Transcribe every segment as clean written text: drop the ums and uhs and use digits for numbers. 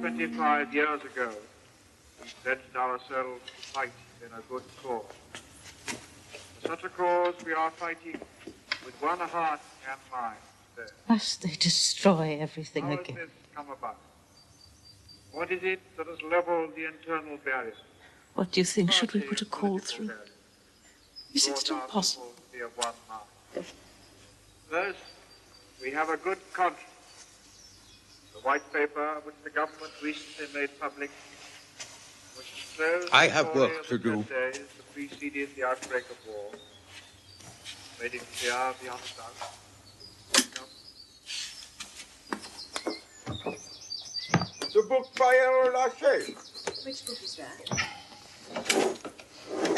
25 years ago, we pledged ourselves to fight in a good cause. For such a cause, we are fighting with one heart and mind today. Must they destroy everything How again? has this come about? What is it that has leveled the internal barriers? What do you think? Should we Partly put a call political through? barriers, Is it brought still our possible? people to be of one mind. First, we have a good conscience. The white paper which the government recently made public, which shows I the have story work of to the do. 10 days that preceded the outbreak of war, made it clear beyond a doubt. The book by Errol Lachey. Which book is that?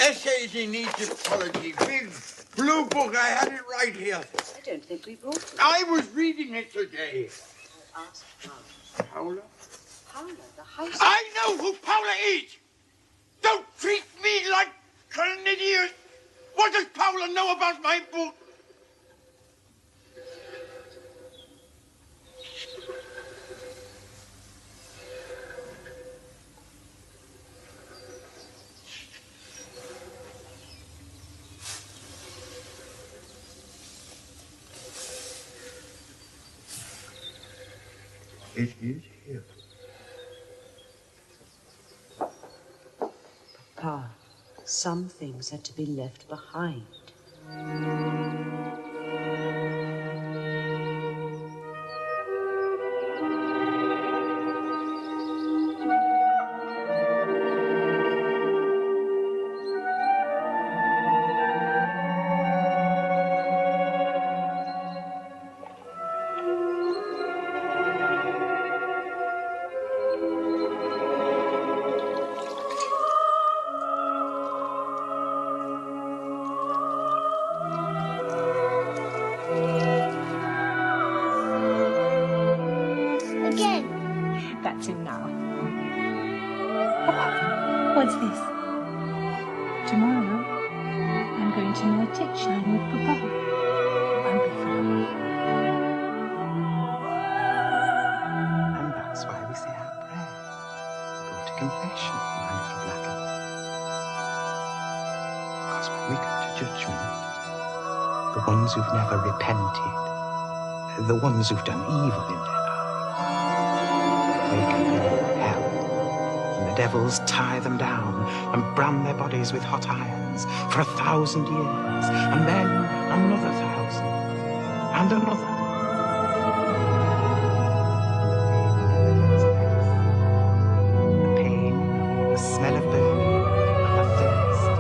Essays in Egyptology. Big blue book. I had it right here. I don't think we brought it. I was reading it today. I'll ask Paula. Paula? Paula, the house... I know who Paula is! Don't treat me like an idiot! What does Paula know about my book? It is here. Papa, some things had to be left behind. That's him now. What's this? Tomorrow, I'm going to know a tit shine with Papa. I'll be fine. And that's why we say our prayers. We go to confession, my little black and because when we go to judgment, the ones who've never repented, the ones who've done evil in their lives, they can go to hell. And the devils tie them down and brand their bodies with hot irons for 1,000 years, and then another 1,000, and another. The pain, the smell of burning, and the thirst.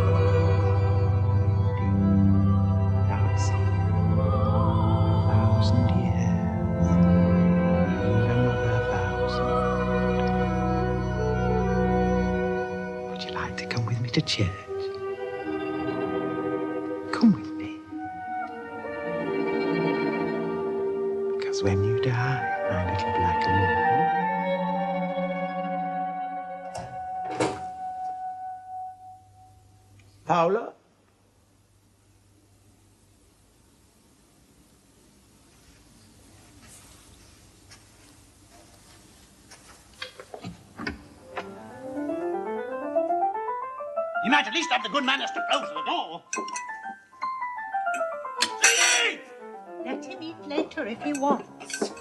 Thousand years, and another 1,000. Would you like to come with me to church? Come with me. Because when you die, my little black moon, Paula? You might at least have the good manners to close the door. Lady! Let him eat later if he wants.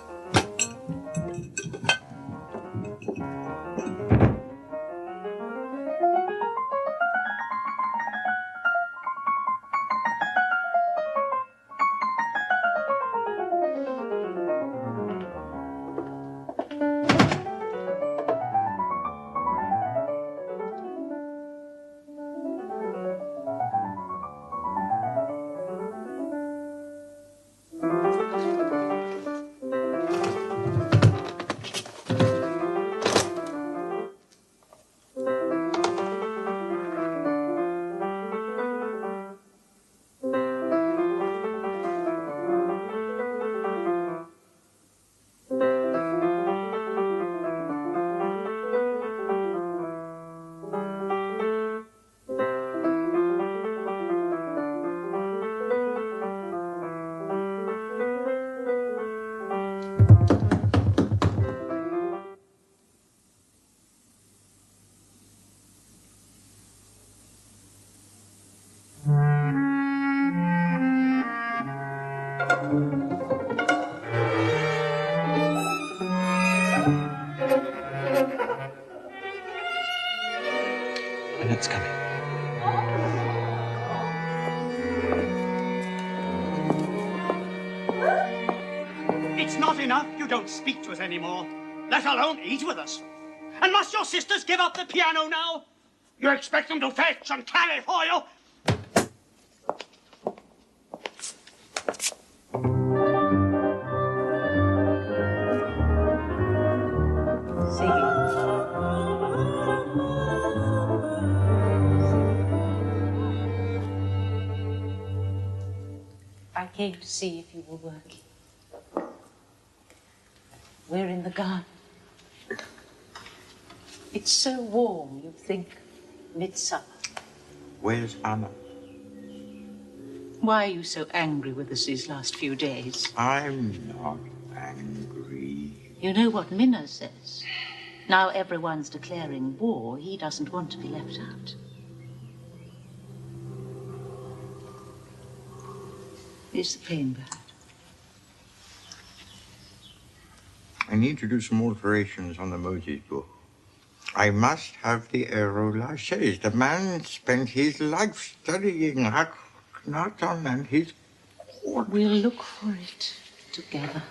It's coming. It's not enough you don't speak to us anymore, let alone eat with us. And must your sisters give up the piano now? You expect them to fetch and carry for you? I came to see if you were working. We're in the garden. It's so warm, you'd think midsummer. Where's Anna? Why are you so angry with us these last few days? I'm not angry. You know what Minna says. Now everyone's declaring war, he doesn't want to be left out. Is the pain bad? I need to do some alterations on the Moses book. I must have the aerolaches. The man spent his life studying Akhenaton and his court. We'll look for it together.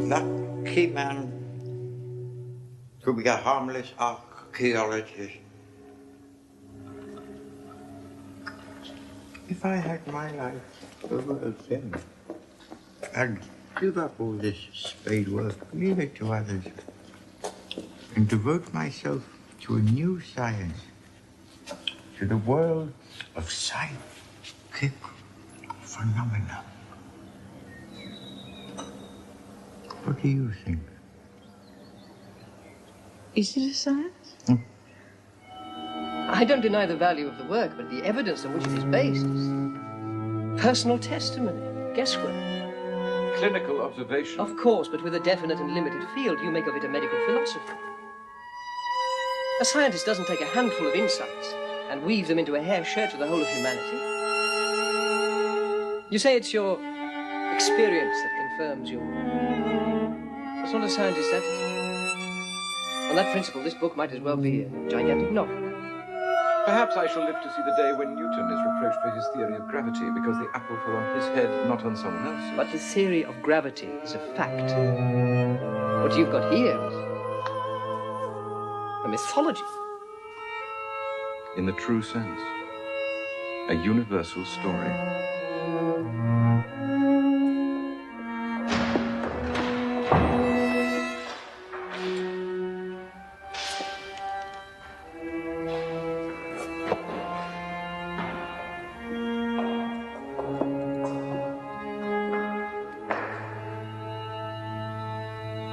Lucky man to be a harmless archaeologist. If I had my life over again, I'd give up all this spade work, leave it to others, and devote myself to a new science, to the world of psychic phenomena. What do you think? Is it a science? I don't deny the value of the work, but the evidence on which it is based is personal testimony, guesswork. Clinical observation. Of course, but with a definite and limited field, you make of it a medical philosophy. A scientist doesn't take a handful of insights and weave them into a hair shirt for the whole of humanity. You say it's your experience that confirms your... It's not a scientist's attitude. On that principle, this book might as well be a gigantic novel. Perhaps I shall live to see the day when Newton is reproached for his theory of gravity because the apple fell on his head, not on someone else's. But the theory of gravity is a fact. What you've got here is a mythology. In the true sense, a universal story.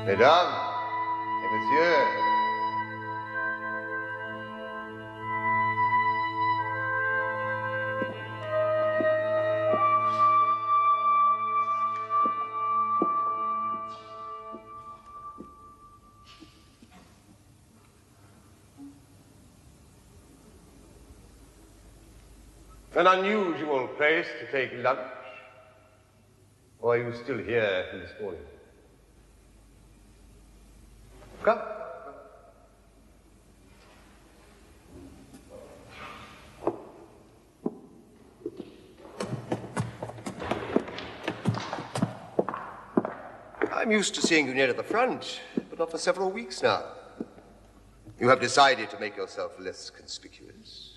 Mesdames et messieurs, an unusual place to take lunch. Or are you still here from this morning? Come. I'm used to seeing you near to the front, but not for several weeks now. You have decided to make yourself less conspicuous.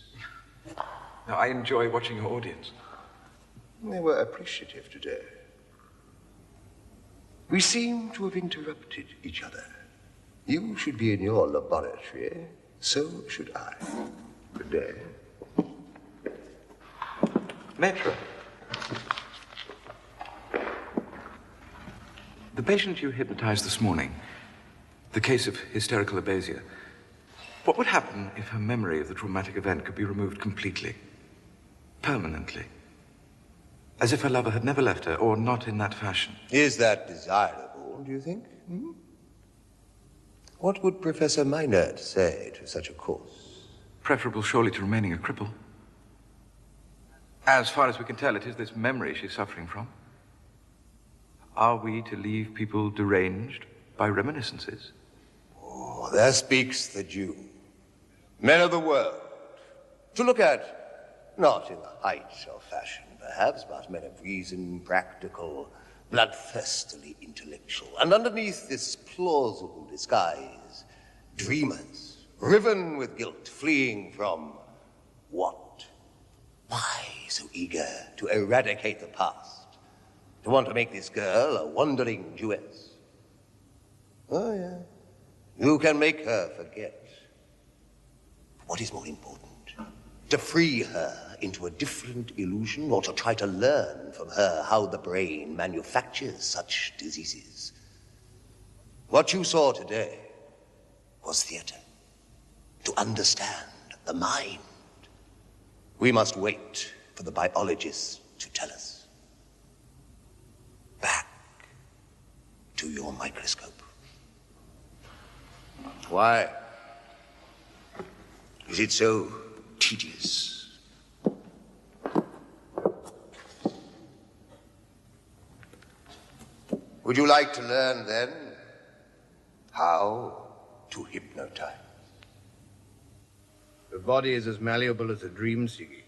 Now, I enjoy watching your audience. They were appreciative today. We seem to have interrupted each other. You should be in your laboratory. So should I. Good day. Maître. The patient you hypnotized this morning, the case of hysterical abasia, What would happen if her memory of the traumatic event could be removed completely? Permanently? As if her lover had never left her, or not in that fashion? Is that desirable, do you think? Hmm? What would Professor Meinert say to such a course? Preferable surely to remaining a cripple. As far as we can tell, it is this memory she's suffering from. Are we to leave people deranged by reminiscences? Oh, there speaks the Jew. Men of the world. To look at, not in the height of fashion, perhaps, but men of reason, practical, bloodthirstily intellectual. And underneath this plausible disguise, dreamers, riven with guilt, fleeing from what? Why so eager to eradicate the past? To want to make this girl a wandering Jewess? Oh, yeah. You can make her forget. What is more important? To free her into a different illusion, or to try to learn from her how the brain manufactures such diseases? What you saw today was theater. To understand the mind. We must wait for the biologists to tell us. Back to your microscope. Why? Is it so tedious? Would you like to learn then how to hypnotize? The body is as malleable as a dream, Siggy.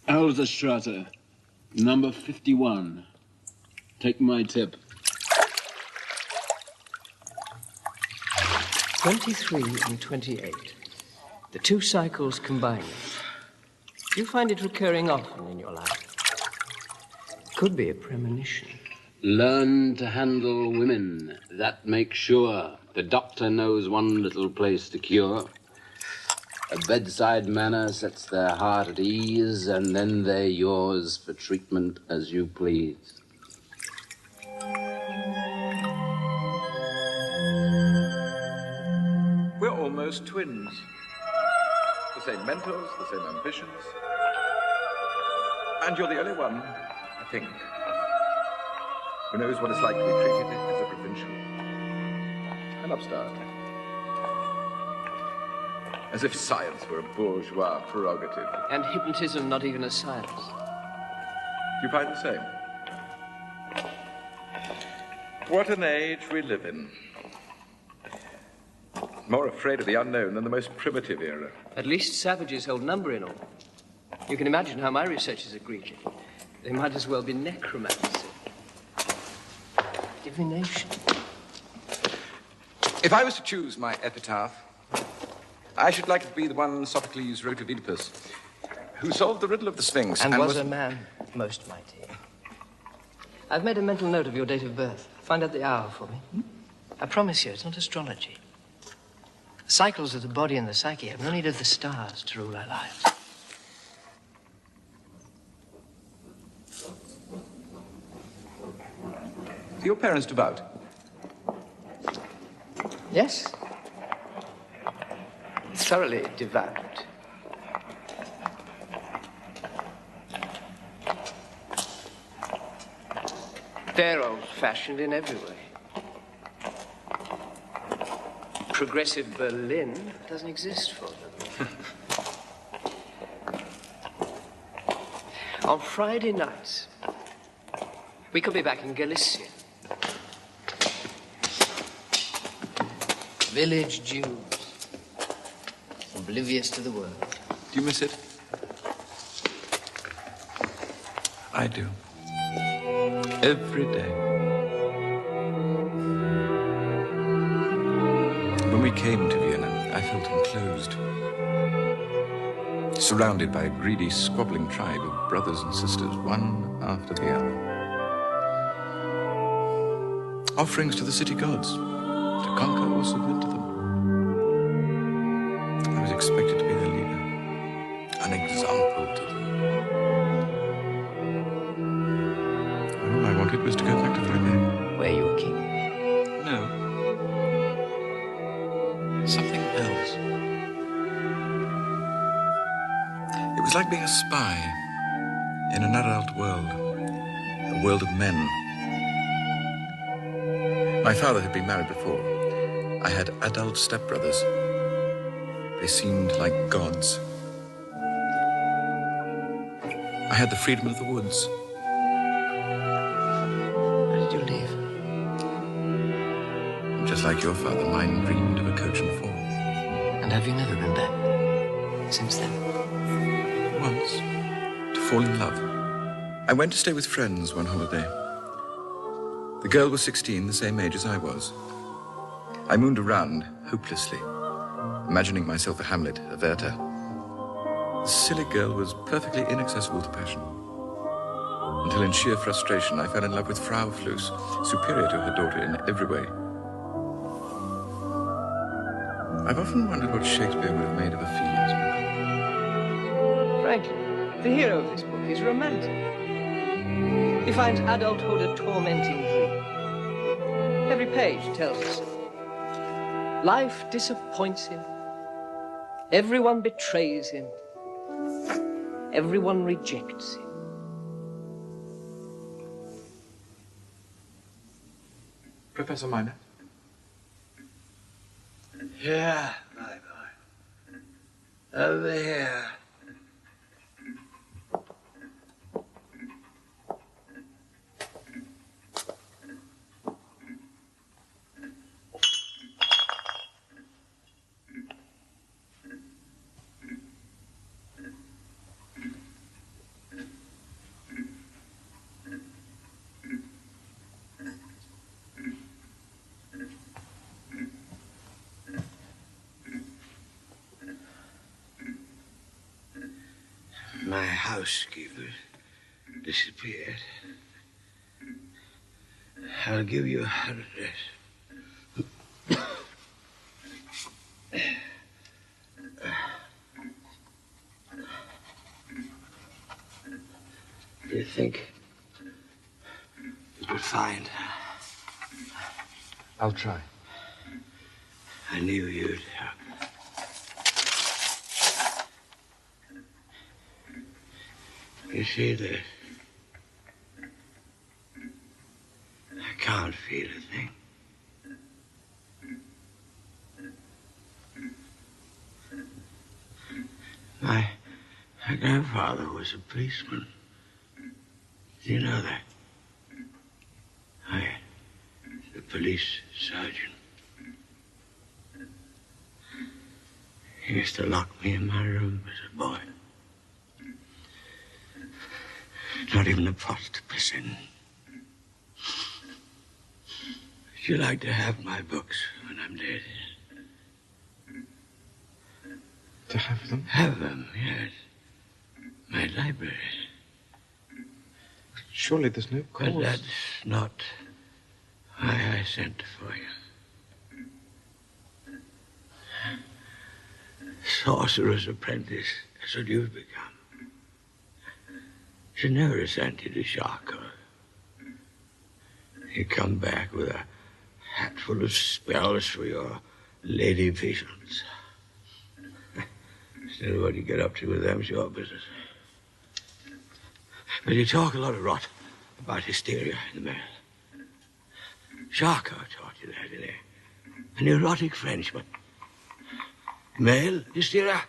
Alza Strata, number 51. Take my tip. 23 and 28. The two cycles combining. Do you find it recurring often in your life? Could be a premonition. Learn to handle women. That makes sure. The doctor knows one little place to cure. A bedside manner sets their heart at ease, and then they're yours for treatment as you please. We're almost twins. The same mentors, the same ambitions. And you're the only one, I think, who knows what it's like to be treated as a provincial. An upstart. As if science were a bourgeois prerogative. And hypnotism not even a science. You find the same? What an age we live in. More afraid of the unknown than the most primitive era. At least savages hold number in all. You can imagine how my researchers are greeted. They might as well be necromancy. Divination. If I was to choose my epitaph, I should like it to be the one Sophocles wrote of Oedipus, who solved the riddle of the Sphinx. And was a man most mighty. I've made a mental note of your date of birth. Find out the hour for me. I promise you, it's not astrology. The cycles of the body and the psyche have no need of the stars to rule our lives. Are your parents devout? Yes. Thoroughly devout. They're old-fashioned in every way. Progressive Berlin doesn't exist for them. On Friday nights, we could be back in Galicia. Village Jews, oblivious to the world. Do you miss it? I do. Every day. When we came to Vienna, I felt enclosed, surrounded by a greedy, squabbling tribe of brothers and sisters, one after the other. Offerings to the city gods, to conquer or submit to them. I was expected to be their leader, an example to them. All I wanted was to go back to Freud. Where you were king? No. Something else. It was like being a spy in an adult world, a world of men. My father had been married before. I had adult stepbrothers. They seemed like gods. I had the freedom of the woods. Where did you live? Just like your father, mine dreamed of a coach and four. And have you never been back since then? Once, to fall in love. I went to stay with friends one holiday. The girl was 16, the same age as I was. I mooned around, hopelessly, imagining myself a Hamlet, a Werther. The silly girl was perfectly inaccessible to passion. Until in sheer frustration, I fell in love with Frau Fluss, superior to her daughter in every way. I've often wondered what Shakespeare would have made of Ophelia's book. Frankly, the hero of this book is romantic. He finds adulthood a tormenting dream. Every page tells us so. Life disappoints him. Everyone betrays him. Everyone rejects him. Professor Miner? Yeah, my boy. Over here. My housekeeper disappeared. I'll give you her address. Do you think you could find her? I'll try. I knew you'd help. You see this? I can't feel a thing. My grandfather was a policeman. Do you know that? The police surgeon. He used to lock me in my room as a boy. Not even a pot to piss in. Would you like to have my books when I'm dead? To have them? Have them, yes. My library. Surely there's no cause. But that's not why I sent for you. Sorcerer's apprentice, that's what you've become. Should never have sent you to Charcot. You come back with a hat full of spells for your lady patients. Still, what you get up to with them's your business. But you talk a lot of rot about hysteria in the mail. Charcot taught you that, didn't he? A neurotic Frenchman. Male hysteria.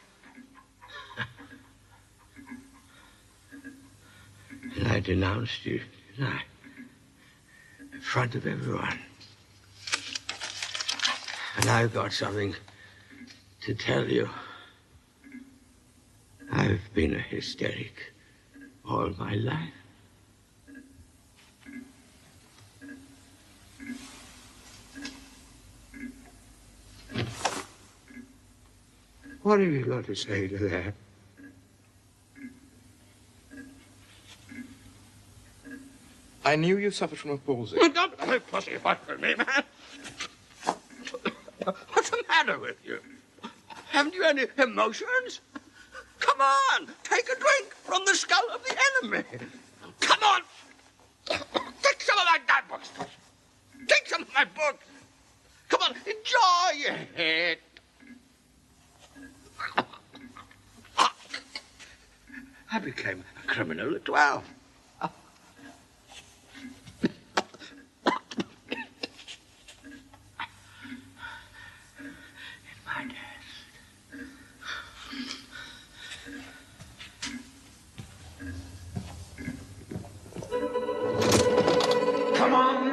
And I denounced you, didn't I? In front of everyone. And I've got something to tell you. I've been a hysteric all my life. What have you got to say to that? I knew you suffered from a palsy. Don't play pussyfoot with me, man. What's the matter with you? Haven't you any emotions? Come on, take a drink from the skull of the enemy. Come on. Take some of my guidebooks. Take some of my books. Come on, enjoy it. I became a criminal at 12. Come on.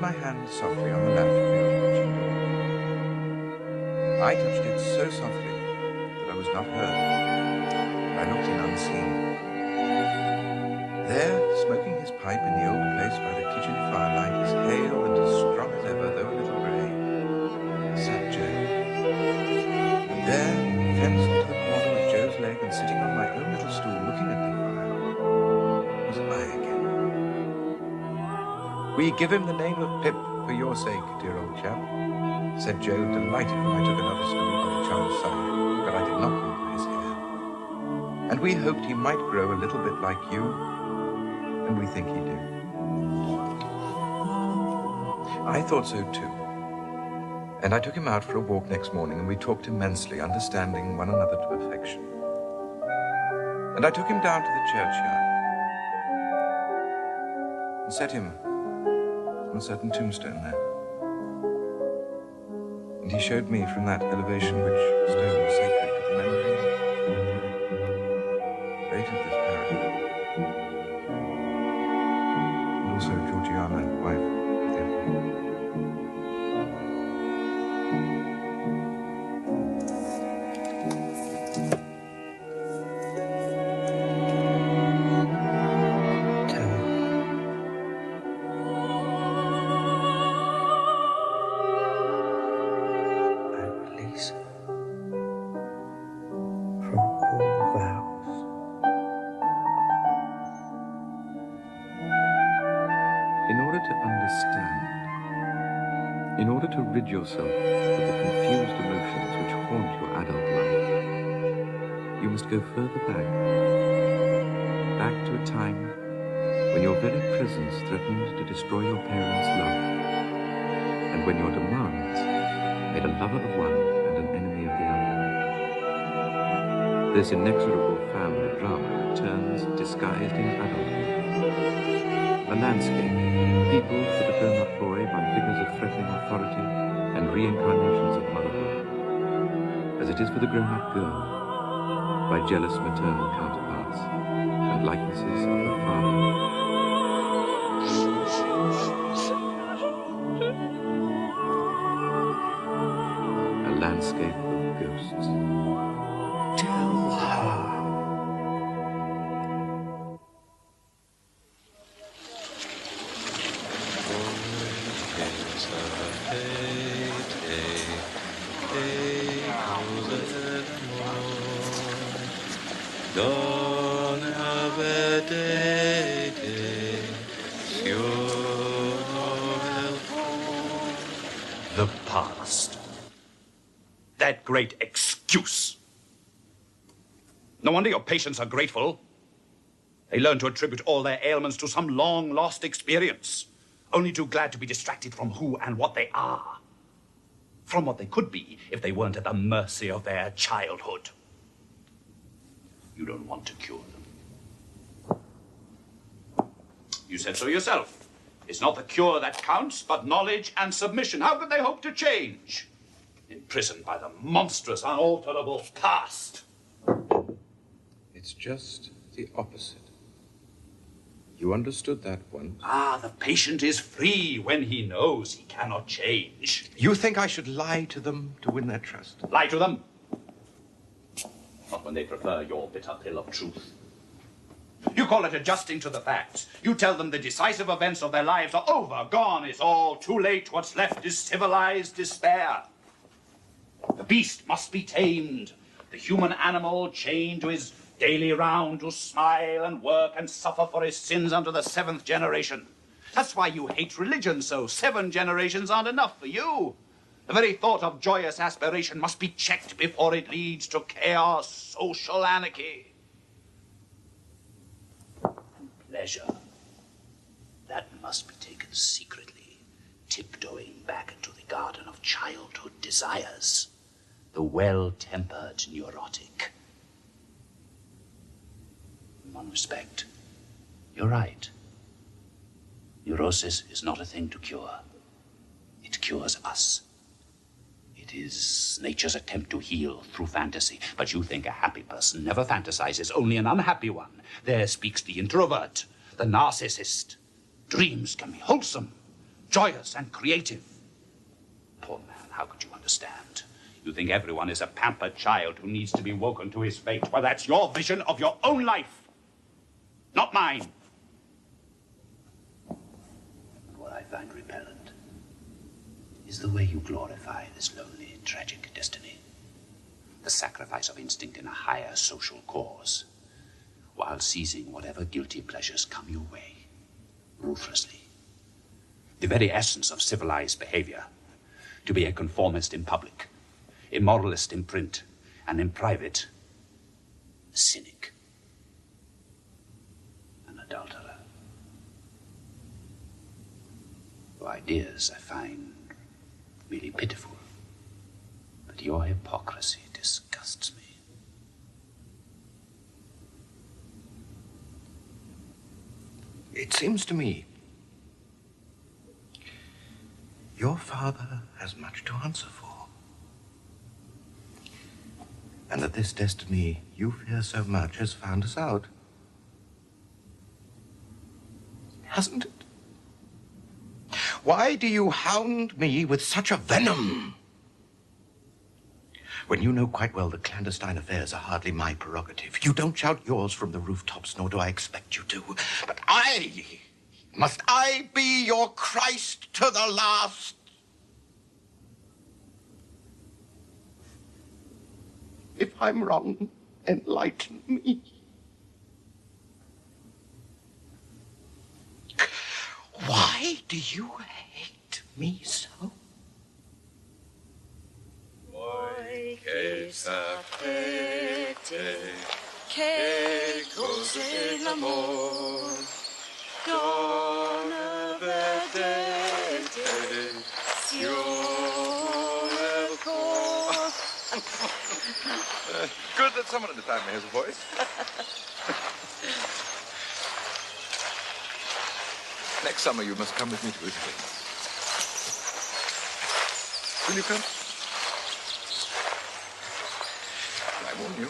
my hand softly on the latch of the old kitchen door. I touched it so softly that I was not heard. I looked in unseen. There, smoking his pipe in the old place by the kitchen firelight, as hale and as strong as ever, though a little grey, sat Joe. And there, fenced to the corner with Joe's leg and sitting on my own little stool looking at the fire, was I again. We give him the name of Pip for your sake, dear old chap, said Joe, delighted when I took another stool by the child's side, but I did not pull his hair. And we hoped he might grow a little bit like you, and we think he did. I thought so too. And I took him out for a walk next morning, and we talked immensely, understanding one another to perfection. And I took him down to the churchyard and set him on a certain tombstone there. And he showed me from that elevation which stone was sacred to the memory fate of this parish, and also Georgiana, wife of the rid yourself of the confused emotions which haunt your adult life, you must go further back to a time when your very presence threatened to destroy your parents' love, and when your demands made a lover of one and an enemy of the other. This inexorable family drama returns disguised in adulthood. A landscape, peopled for the grown-up boy by figures of threatening authority and reincarnations of motherhood, as it is for the grown-up girl, by jealous maternal counterparts and likenesses of her father. A landscape of ghosts. Tell her. The past. That great excuse. No wonder your patients are grateful. They learn to attribute all their ailments to some long-lost experience, only too glad to be distracted from who and what they are, from what they could be if they weren't at the mercy of their childhood. You don't want to cure them. You said so yourself. It's not the cure that counts, but knowledge and submission. How could they hope to change? Imprisoned by the monstrous, unalterable past. It's just the opposite. You understood that once. Ah, the patient is free when he knows he cannot change. You think I should lie to them to win their trust? Lie to them? Not when they prefer your bitter pill of truth. You call it adjusting to the facts. You tell them the decisive events of their lives are over, gone. It's all too late. What's left is civilized despair. The beast must be tamed. The human animal chained to his daily round to smile and work and suffer for his sins unto the 7th generation. That's why you hate religion so. 7 generations aren't enough for you. The very thought of joyous aspiration must be checked before it leads to chaos, social anarchy. Pleasure. That must be taken secretly, tiptoeing back into the garden of childhood desires. The well-tempered neurotic. In one respect, you're right. Neurosis is not a thing to cure. It cures us. It is nature's attempt to heal through fantasy. But you think a happy person never fantasizes, only an unhappy one. There speaks the introvert, the narcissist. Dreams can be wholesome, joyous, and creative. Poor man, how could you understand? You think everyone is a pampered child who needs to be woken to his fate. Well, that's your vision of your own life, not mine. And what I find repellent is the way you glorify this lonely, tragic destiny. The sacrifice of instinct in a higher social cause, while seizing whatever guilty pleasures come your way, ruthlessly. The very essence of civilized behavior, to be a conformist in public, a moralist in print, and in private, a cynic, an adulterer. Your ideas I find really pitiful, but your hypocrisy disgusts me. It seems to me your father has much to answer for. And that this destiny you fear so much has found us out. Hasn't it? Why do you hound me with such a venom? When you know quite well that clandestine affairs are hardly my prerogative. You don't shout yours from the rooftops, nor do I expect you to. But must I be your Christ to the last? If I'm wrong, enlighten me. Why do you hate me so? Che sapete che cos'è l'amor? Donna vedete, fiore al cuore. good that someone in the family has a voice. Next summer, you must come with me to Italy. Will you come? I warn you,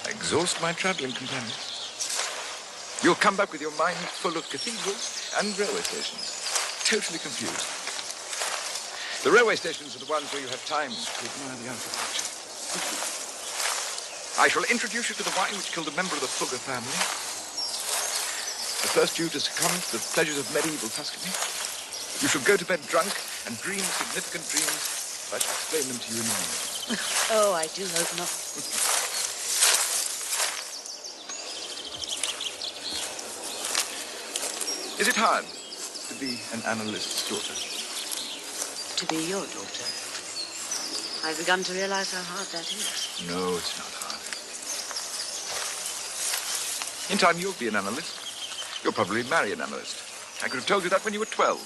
I exhaust my traveling companions. You'll come back with your mind full of cathedrals and railway stations, totally confused. The railway stations are the ones where you have time to admire the architecture. I shall introduce you to the wine which killed a member of the Fugger family. The first Jew to succumb to the pleasures of medieval Tuscany. You shall go to bed drunk and dream significant dreams. I shall explain them to you in the morning. Oh, I do hope not. Is it hard to be an analyst's daughter? To be your daughter. I've begun to realize how hard that is. No, it's not hard. In time, you'll be an analyst. You'll probably marry an analyst. I could have told you that when you were 12.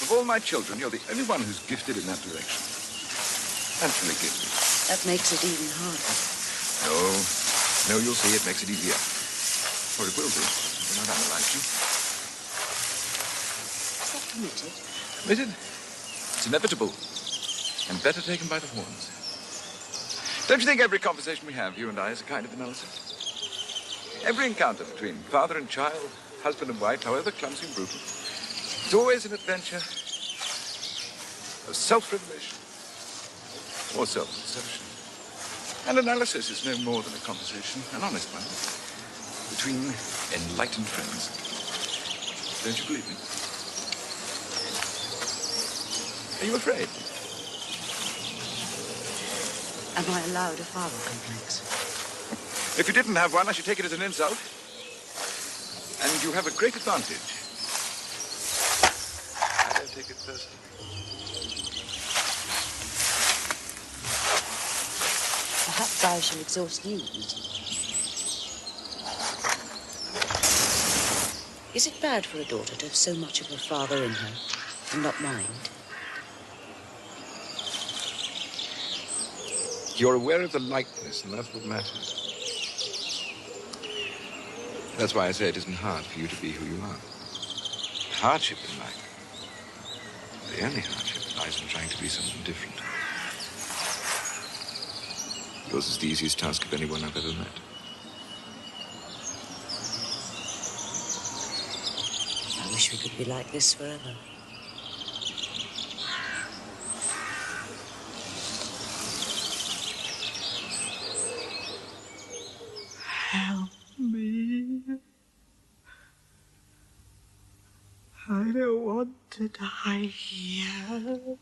Of all my children, you're the only one who's gifted in that direction. Naturally gifted. That makes it even harder. No, you'll see it makes it easier. Or it will be, when I've analyzed you. Is that permitted? Permitted? It's inevitable. And better taken by the horns. Don't you think every conversation we have, you and I, is a kind of analysis? Every encounter between father and child, husband and wife, however clumsy and brutal, it's always an adventure of self-revelation or self-deception. And analysis is no more than a conversation, an honest one, between enlightened friends. Don't you believe me? Are you afraid? Am I allowed a father complex? If you didn't have one, I should take it as an insult. And you have a great advantage. I don't take it personally. Perhaps I shall exhaust you, Eaton. Is it bad for a daughter to have so much of her father in her and not mind? You're aware of the likeness, and that's what matters. That's why I say it isn't hard for you to be who you are. The hardship in life, the only hardship, lies in trying to be something different. Yours is the easiest task of anyone I've ever met. I wish we could be like this forever. Help me. I don't want to die here.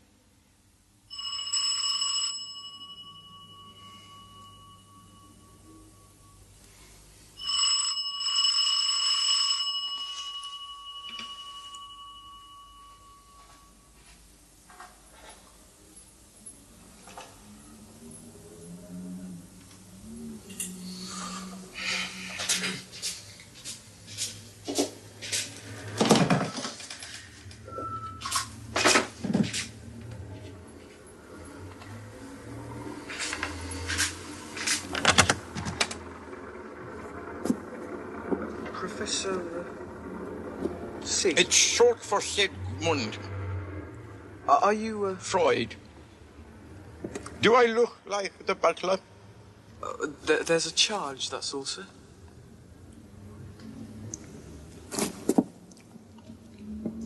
Professor Sig. It's short for Sigmund. Are you Freud? Do I look like the butler? There's a charge, that's all, sir.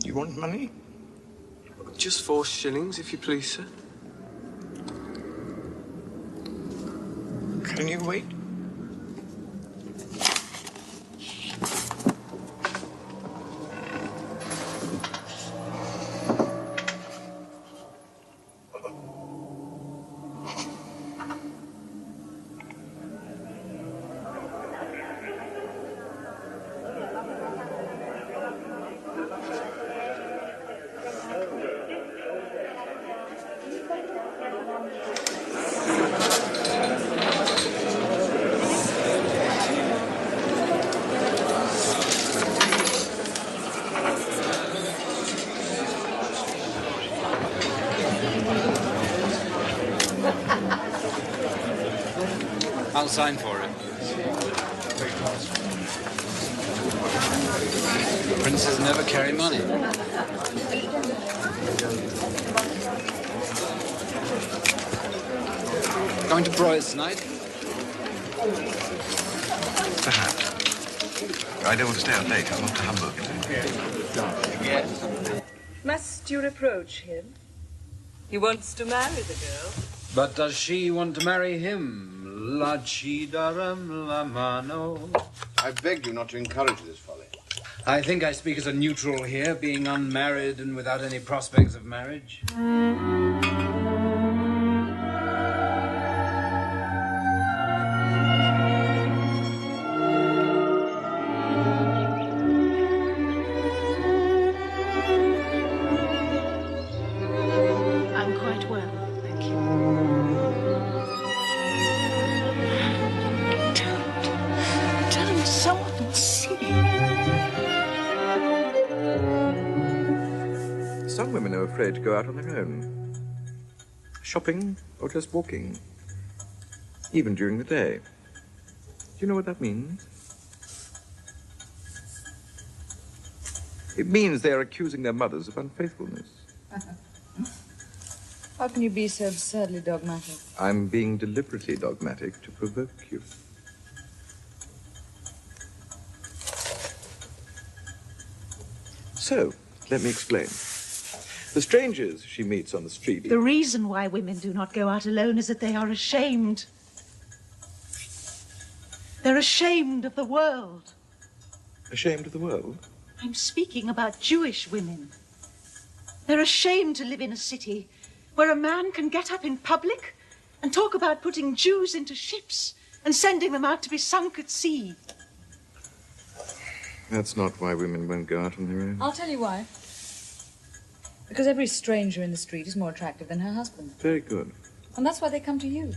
You want money? Just 4 shillings, if you please, sir. Can you wait? I'll sign for it. Princes never carry money. Going to Broyes tonight? Perhaps. I don't want to stay out late. I'm off to Hamburg. Yes. Must you reproach him? He wants to marry the girl. But does she want to marry him? La ci daram la mano. I beg you not to encourage this folly. I think I speak as a neutral here, being unmarried and without any prospects of marriage. I'm quite well, thank you. Tell him someone see. Some women are afraid to go out on their own. Shopping or just walking. Even during the day. Do you know what that means? It means they are accusing their mothers of unfaithfulness. How can you be so absurdly dogmatic? I'm being deliberately dogmatic to provoke you. So, let me explain. The strangers she meets on the street... The reason why women do not go out alone is that they are ashamed. They're ashamed of the world. Ashamed of the world? I'm speaking about Jewish women. They're ashamed to live in a city where a man can get up in public and talk about putting Jews into ships and sending them out to be sunk at sea. That's not why women won't go out on their own. I'll tell you why. Because every stranger in the street is more attractive than her husband. Very good. And that's why they come to you.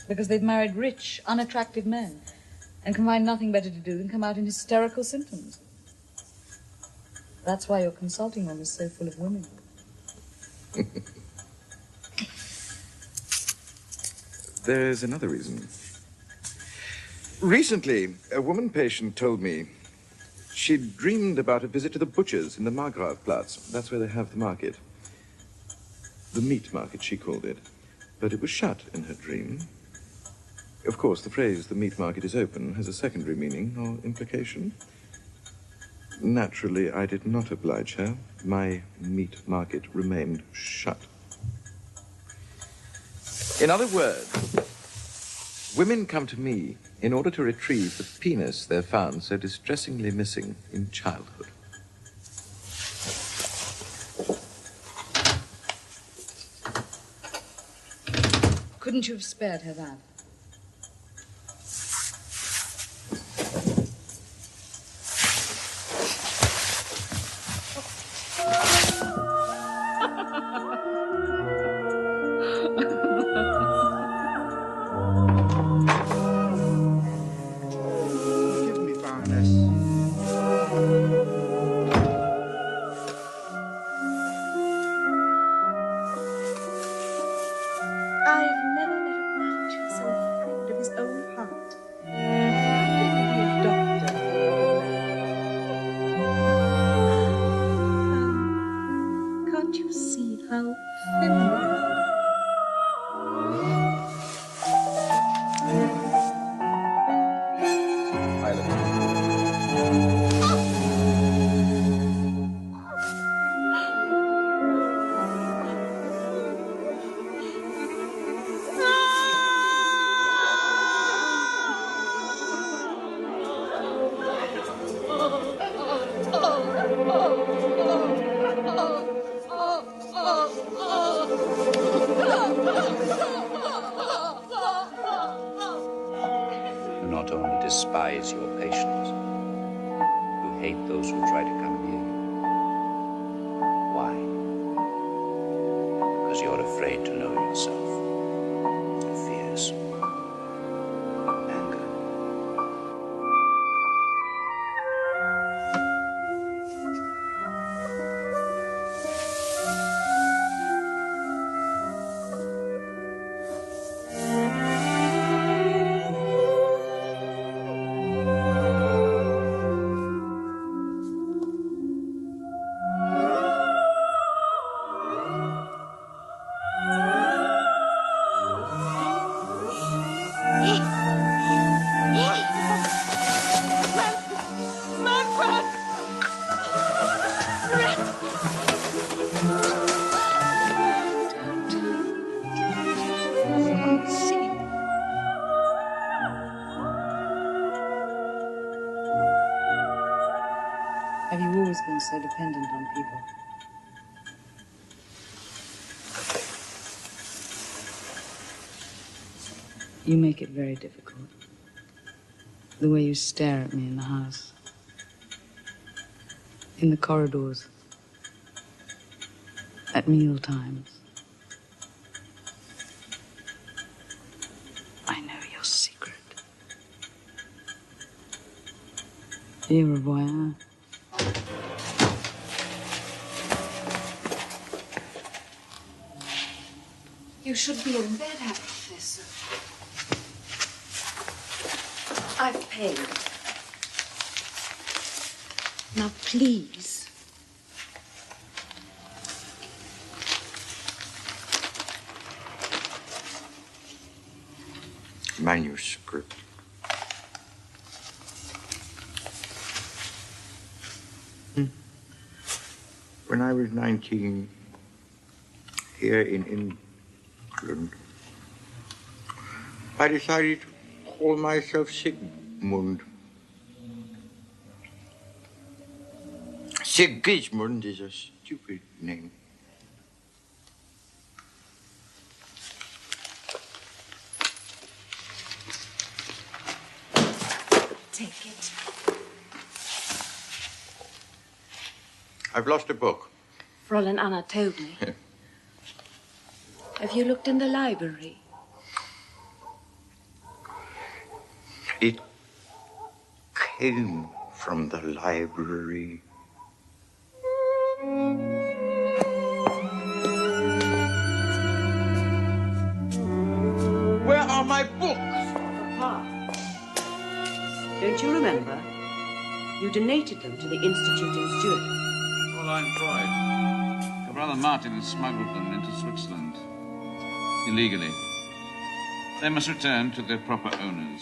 Because they've married rich, unattractive men and can find nothing better to do than come out in hysterical symptoms. That's why your consulting room is so full of women. There's another reason. Recently, a woman patient told me she'd dreamed about a visit to the butcher's in the Markgrafplatz. That's where they have the market. The meat market, she called it. But it was shut in her dream. Of course, the phrase, the meat market is open, has a secondary meaning or implication. Naturally, I did not oblige her. My meat market remained shut. In other words, women come to me in order to retrieve the penis they've found so distressingly missing in childhood. Couldn't you have spared her that? I've never met a creature so afraid of his own heart. How can he be a doctor? Can't you see how feminine? You not only despise your patients, you hate those who try to come near you. Why? Because you're afraid to know yourself. Fears. Anger. so dependent on people. You make it very difficult. The way you stare at me in the house. In the corridors. At meal times. I know your secret. Au revoir. You should be in bed, Professor. I've paid. Now, please. Manuscript. When I was 19, here in England, I decided to call myself Sigmund. Sigismund is a stupid name. Take it. I've lost a book. Fräulein Anna told me. Have you looked in the library? It came from the library. Where are my books? Papa, don't you remember? You donated them to the Institute in Zurich. Fräulein Freud. Your brother Martin has smuggled them into Switzerland. Illegally. They must return to their proper owners.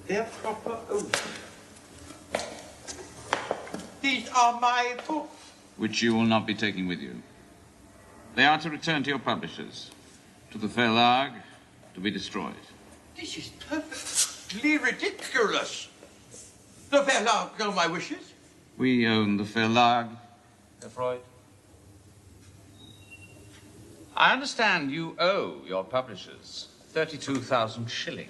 Their proper owners? These are my books. Which you will not be taking with you. They are to return to your publishers, to the Verlag, to be destroyed. This is perfectly ridiculous. The Verlag know my wishes. We own the Verlag, Herr Freud. I understand you owe your publishers 32,000 shillings.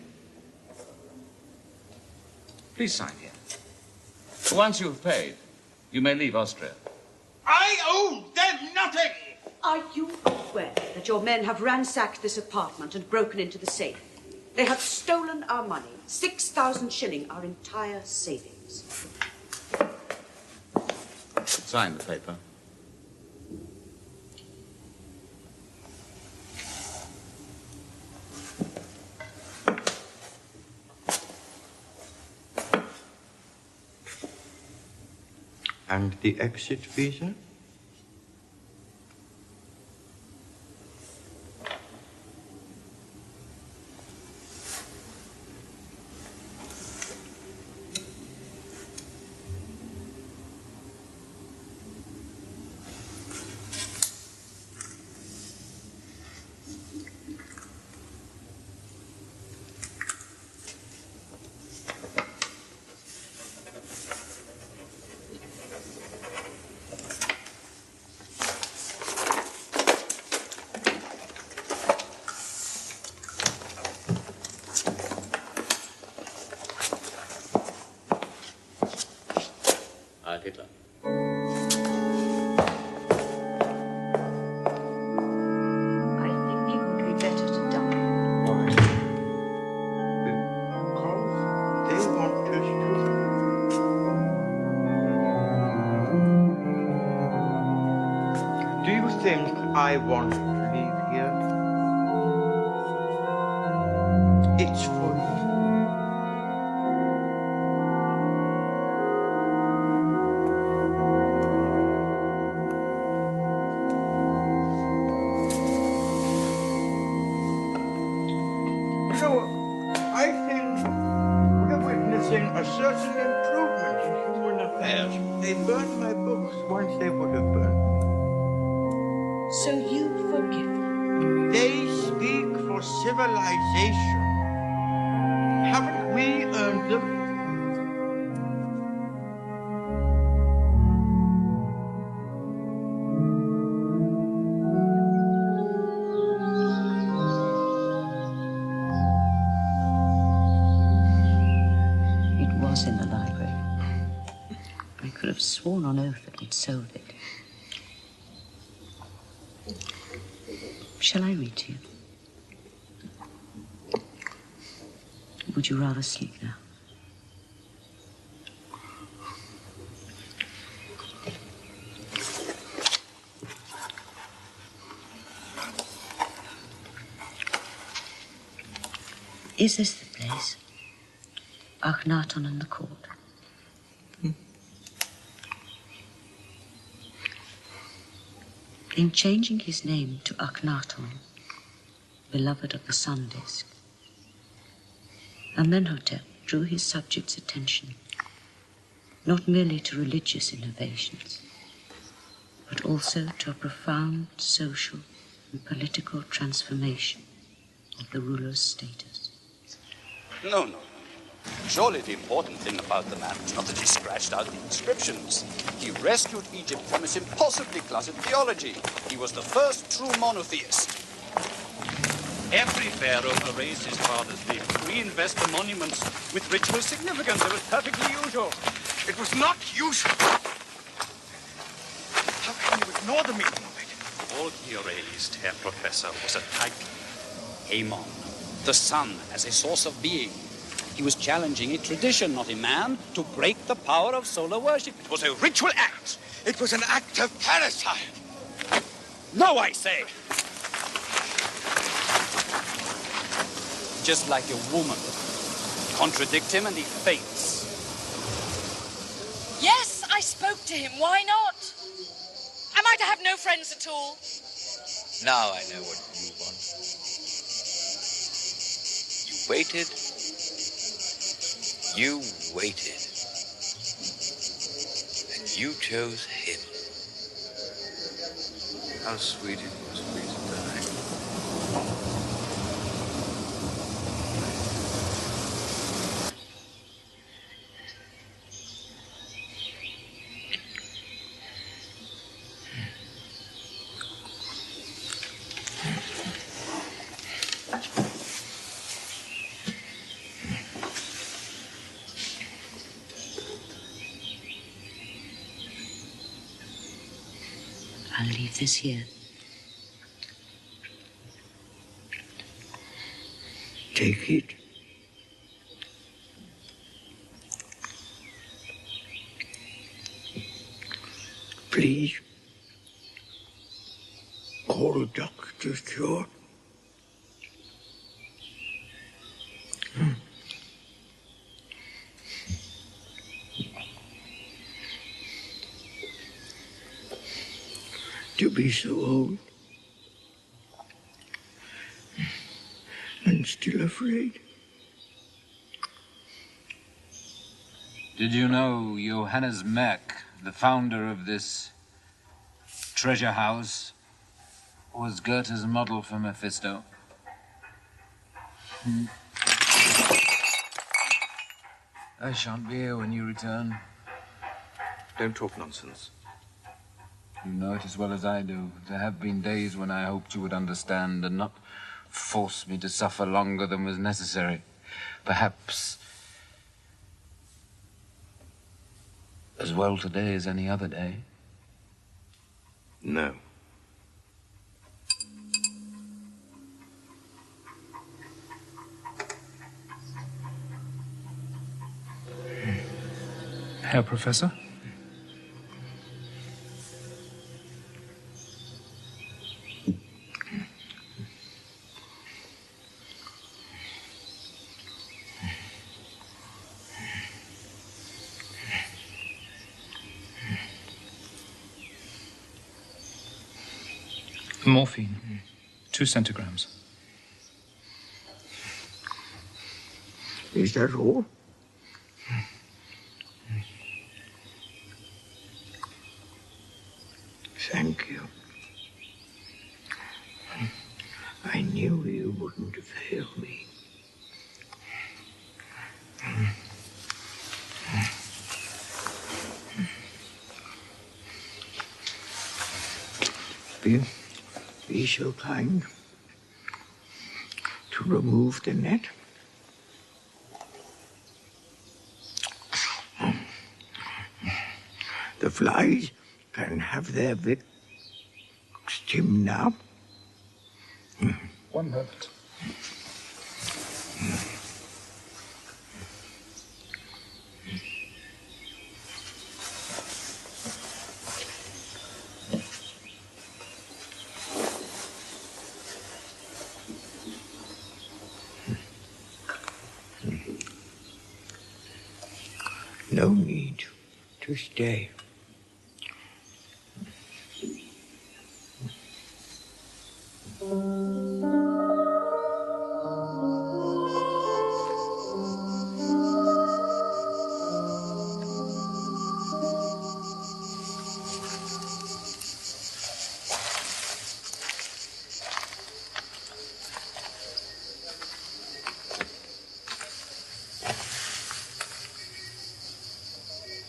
Please sign here. Once you have paid, you may leave Austria. I owe them nothing! Are you aware that your men have ransacked this apartment and broken into the safe? They have stolen our money, 6,000 shilling, our entire savings. Sign the paper. And the exit visa? Hitler. I think it would be better to die. Why? Because they want us to. Do you think I want to leave here? It's for you. A certain improvement in human affairs. They burned my books once they would have burned me. So you forgive them? They speak for civilization. Haven't we earned them? have sworn on oath that we'd solve it. Shall I read to you? Would you rather sleep now? Is this the place? Akhenaton and the court? In changing his name to Akhenaton, beloved of the sun disk, Amenhotep drew his subjects' attention not merely to religious innovations, but also to a profound social and political transformation of the ruler's status. No. Surely the important thing about the man was not that he scratched out the inscriptions. He rescued Egypt from its impossibly cluttered theology. He was the first true monotheist. Every pharaoh erased his father's name to reinvest the monuments with ritual significance. It was perfectly usual. It was not usual. How can you ignore the meaning of it? All he erased, Herr Professor, was a title. Amon, the sun as a source of being. He was challenging a tradition, not a man, to break the power of solar worship. It was a ritual act. It was an act of parricide. No, I say. Just like a woman. Contradict him and he faints. Yes, I spoke to him. Why not? Am I to have no friends at all? Now I know what you want. You waited. You waited. And you chose him. How sweet it must be to die. I'll leave this here. Take it. Please. Call a doctor, sure. To be so old and still afraid. Did you know Johannes Merck, the founder of this treasure house, was Goethe's model for Mephisto? I shan't be here when you return. Don't talk nonsense. You know it as well as I do. There have been days when I hoped you would understand and not force me to suffer longer than was necessary. Perhaps as well today as any other day. No. Herr Professor? Morphine, 2 centigrams. Is that all? Thank you. I knew you wouldn't fail me. Be so kind to remove the net. flies can have their victim now. 1 moment. No need to stay.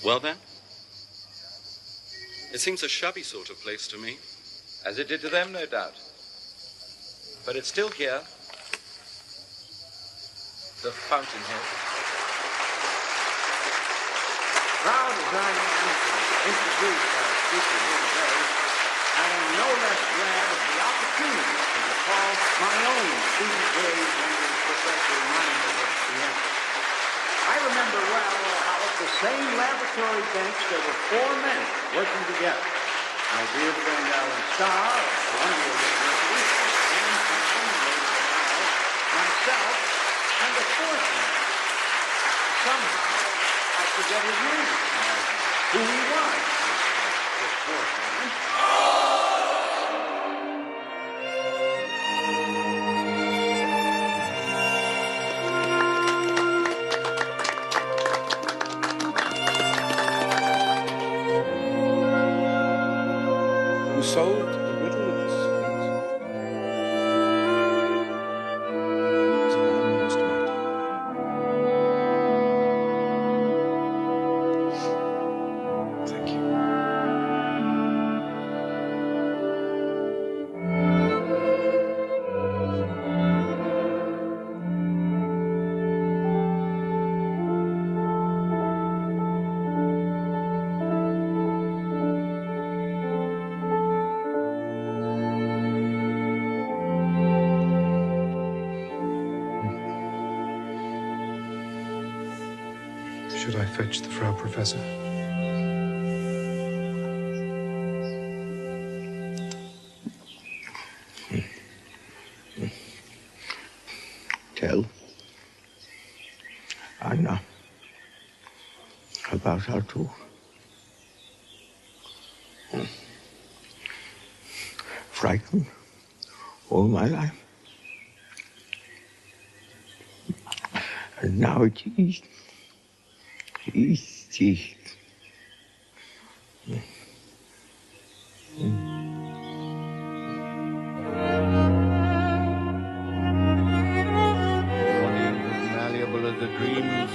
Well, then? It seems a shabby sort of place to me. As it did to them, no doubt. But it's still here. The fountainhead. Proud as I am to introduce our speaker here today, I am no less glad of the opportunity to recall my own student days under Professor Miner of Vienna. I remember well how at the same laboratory bench there were 4 men working together. My dear friend Alan Starr of Columbia University, and from Lady Ohio, myself, and a 4th man. Somehow, I forget his name, who he was, this 4th man. Who solved the riddle of the sphinx. He was a man most mighty. Thank you. Should I fetch the Frau Professor? Tell Anna about our two. Frightened all my life. And now it is easy. Malleable as the dreams.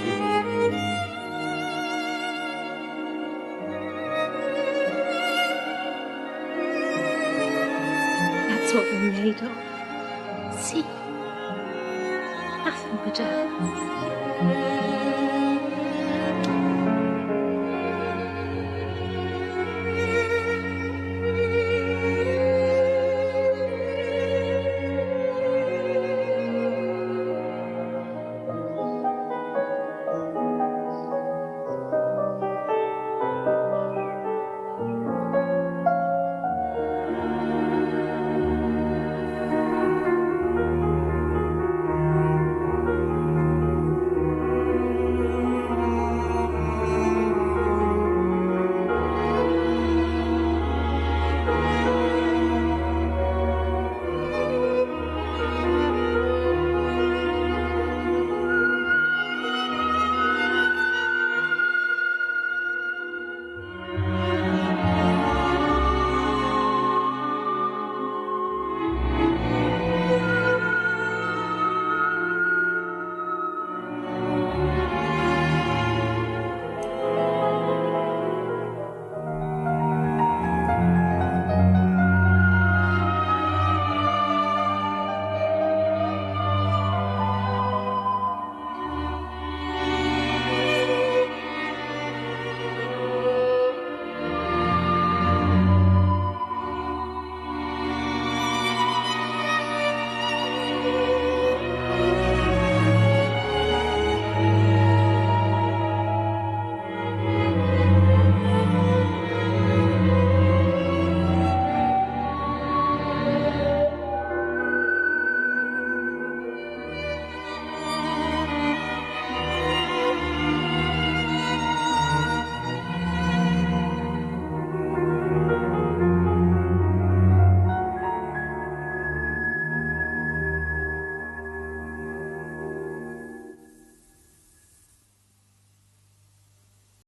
That's what we're made of. See? Nothing but earth.